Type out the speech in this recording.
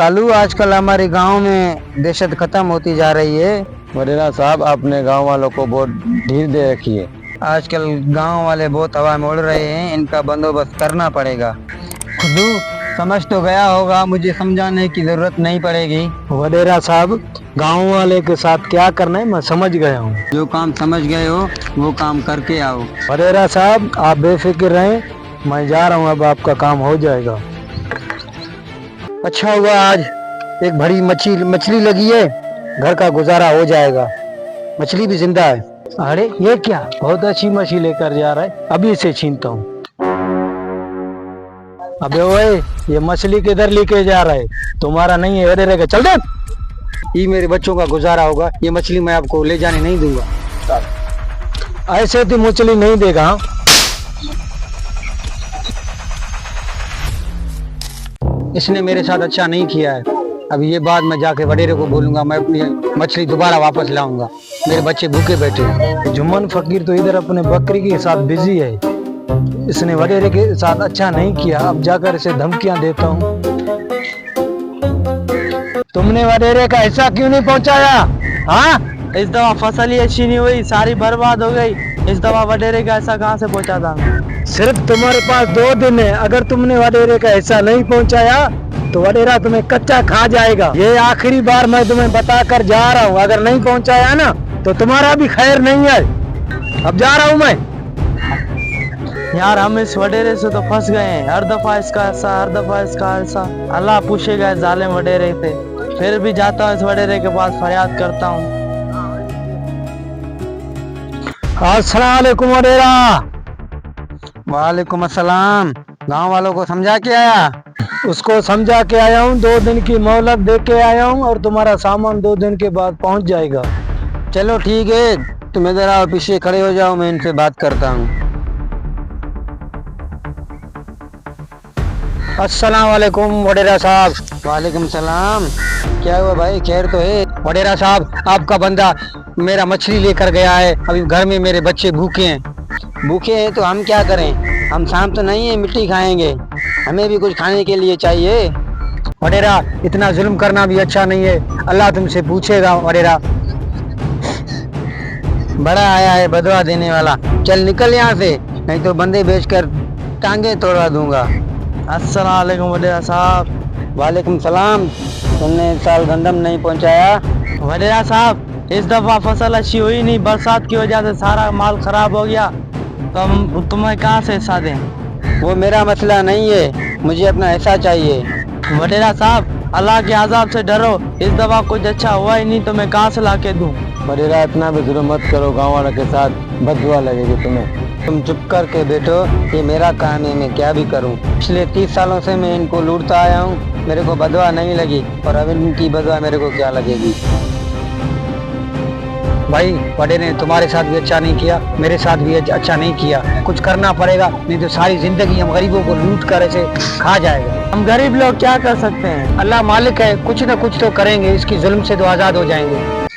तालू आजकल हमारे गांव में दहशत खत्म होती जा रही है। वडेरा साहब, आपने गांव वालों को बहुत ढील दे रखी है। आजकल गांव वाले बहुत हवा में उड़ रहे हैं, इनका बंदोबस्त करना पड़ेगा। खुदू समझ तो गया होगा, मुझे समझाने की जरूरत नहीं पड़ेगी। वडेरा साहब, गांव वाले के साथ क्या करना है मैं समझ गया हूँ। जो काम समझ गए हो वो काम करके आओ। वडेरा साहब, आप बेफिक्र रहें, मैं जा रहा हूँ, अब आपका काम हो जाएगा। अच्छा हुआ आज एक बड़ी मछली लगी है, घर का गुजारा हो जाएगा। मछली भी जिंदा है। अरे ये क्या, बहुत अच्छी मछली लेकर जा रहा है, अभी इसे छीनता हूँ। अबे ओए, ये मछली किधर लेके जा रहा है? तुम्हारा नहीं है, अरे रहेगा, चल दे। ये मेरे बच्चों का गुजारा होगा, ये मछली मैं आपको ले जाने नहीं दूंगा। ऐसे तो मछली नहीं देगा। हाँ? इसने मेरे साथ अच्छा नहीं किया है। अब ये बात मैं जाके वडेरे को बोलूंगा, मैं अपनी मछली दोबारा वापस लाऊंगा। मेरे बच्चे भूखे बैठे हैं। जुम्मन फकीर तो इधर अपने बकरी के साथ बिजी है, इसने वडेरे के साथ अच्छा नहीं किया। अब जाकर इसे धमकियां देता हूँ। तुमने वडेरे का हिस्सा क्यों नहीं पहुंचाया? हाँ, इस दफा फसल ही अच्छी नहीं हुई, सारी बर्बाद हो गई। इस दफा वडेरे का हिस्सा कहाँ से पहुंचा था? सिर्फ तुम्हारे पास 2 दिन है, अगर तुमने वडेरे का हिस्सा नहीं पहुंचाया तो वडेरा तुम्हें कच्चा खा जाएगा। ये आखिरी बार मैं तुम्हें बताकर जा रहा हूँ, अगर नहीं पहुंचाया ना तो तुम्हारा भी खैर नहीं है। अब जा रहा हूँ मैं। यार, हम इस वडेरे से तो फंस गए हैं, हर दफा इसका हिस्सा, हर दफा इसका हिस्सा। अल्लाह पूछेगा इस जालिम वडेरे से। फिर भी जाता हूँ इस वडेरे के पास, फरियाद करता हूँ। अस्सलाम वालेकुम वडेरा। वालेकुम अस्सलाम। गांव वालों को समझा के आया? उसको समझा के आया हूँ, 2 दिन की मोहलत दे के आया हूँ और तुम्हारा सामान 2 दिन के बाद पहुँच जाएगा। चलो ठीक है, तुम इधर आओ, पीछे खड़े हो जाओ, मैं इनसे बात करता हूँ। अस्सलाम वालेकुम वडेरा साहब। वालेकुम सलाम। क्या हुआ भाई, खैर तो है? वडेरा साहब, आपका बंदा मेरा मछली लेकर गया है, अभी घर में मेरे बच्चे भूखे हैं। भूखे हैं तो हम क्या करें? हम शाम तो नहीं है, मिट्टी खाएंगे, हमें भी कुछ खाने के लिए चाहिए। वडेरा, इतना जुल्म करना भी अच्छा नहीं है, अल्लाह तुमसे पूछेगा। वडेरा, बड़ा आया है बदवा देने वाला, चल निकल यहाँ से, नहीं तो बंदे बेचकर टांगे तोड़वा दूंगा। अस्सलाम वालेकुम वडेरा साहब। वालेकुम सलाम। तुमने इस साल गंदम नहीं पहुँचाया? वडेरा साहब, इस दफा फसल अच्छी हुई नहीं, बरसात की वजह से सारा माल खराब हो गया, तो हम तुम्हें कहाँ से हिस्सा दें? वो मेरा मसला नहीं है, मुझे अपना हिस्सा चाहिए। वडेरा साहब, अल्लाह के अजाब से डरो, इस दफा कुछ अच्छा हुआ ही नहीं तो मैं कहाँ से ला के दूँ? वडेरा, इतना भी जुल्म मत करो, गांव वालों के साथ बददुआ लगेगी तुम्हें। तुम चुप करके बैठो, ये मेरा काम है, मैं क्या भी करूं। पिछले 30 सालों से मैं इनको लूटता आया हूं, मेरे को बदवा नहीं लगी, और अब इनकी बदवा मेरे को क्या लगेगी। भाई वडेरे ने तुम्हारे साथ भी अच्छा नहीं किया, मेरे साथ भी अच्छा नहीं किया। कुछ करना पड़ेगा, नहीं तो सारी जिंदगी हम गरीबों को लूट कर ऐसे खा जाएगा। हम गरीब लोग क्या कर सकते हैं? अल्लाह मालिक है, कुछ ना कुछ तो करेंगे, इसकी जुल्म से तो आज़ाद हो जाएंगे।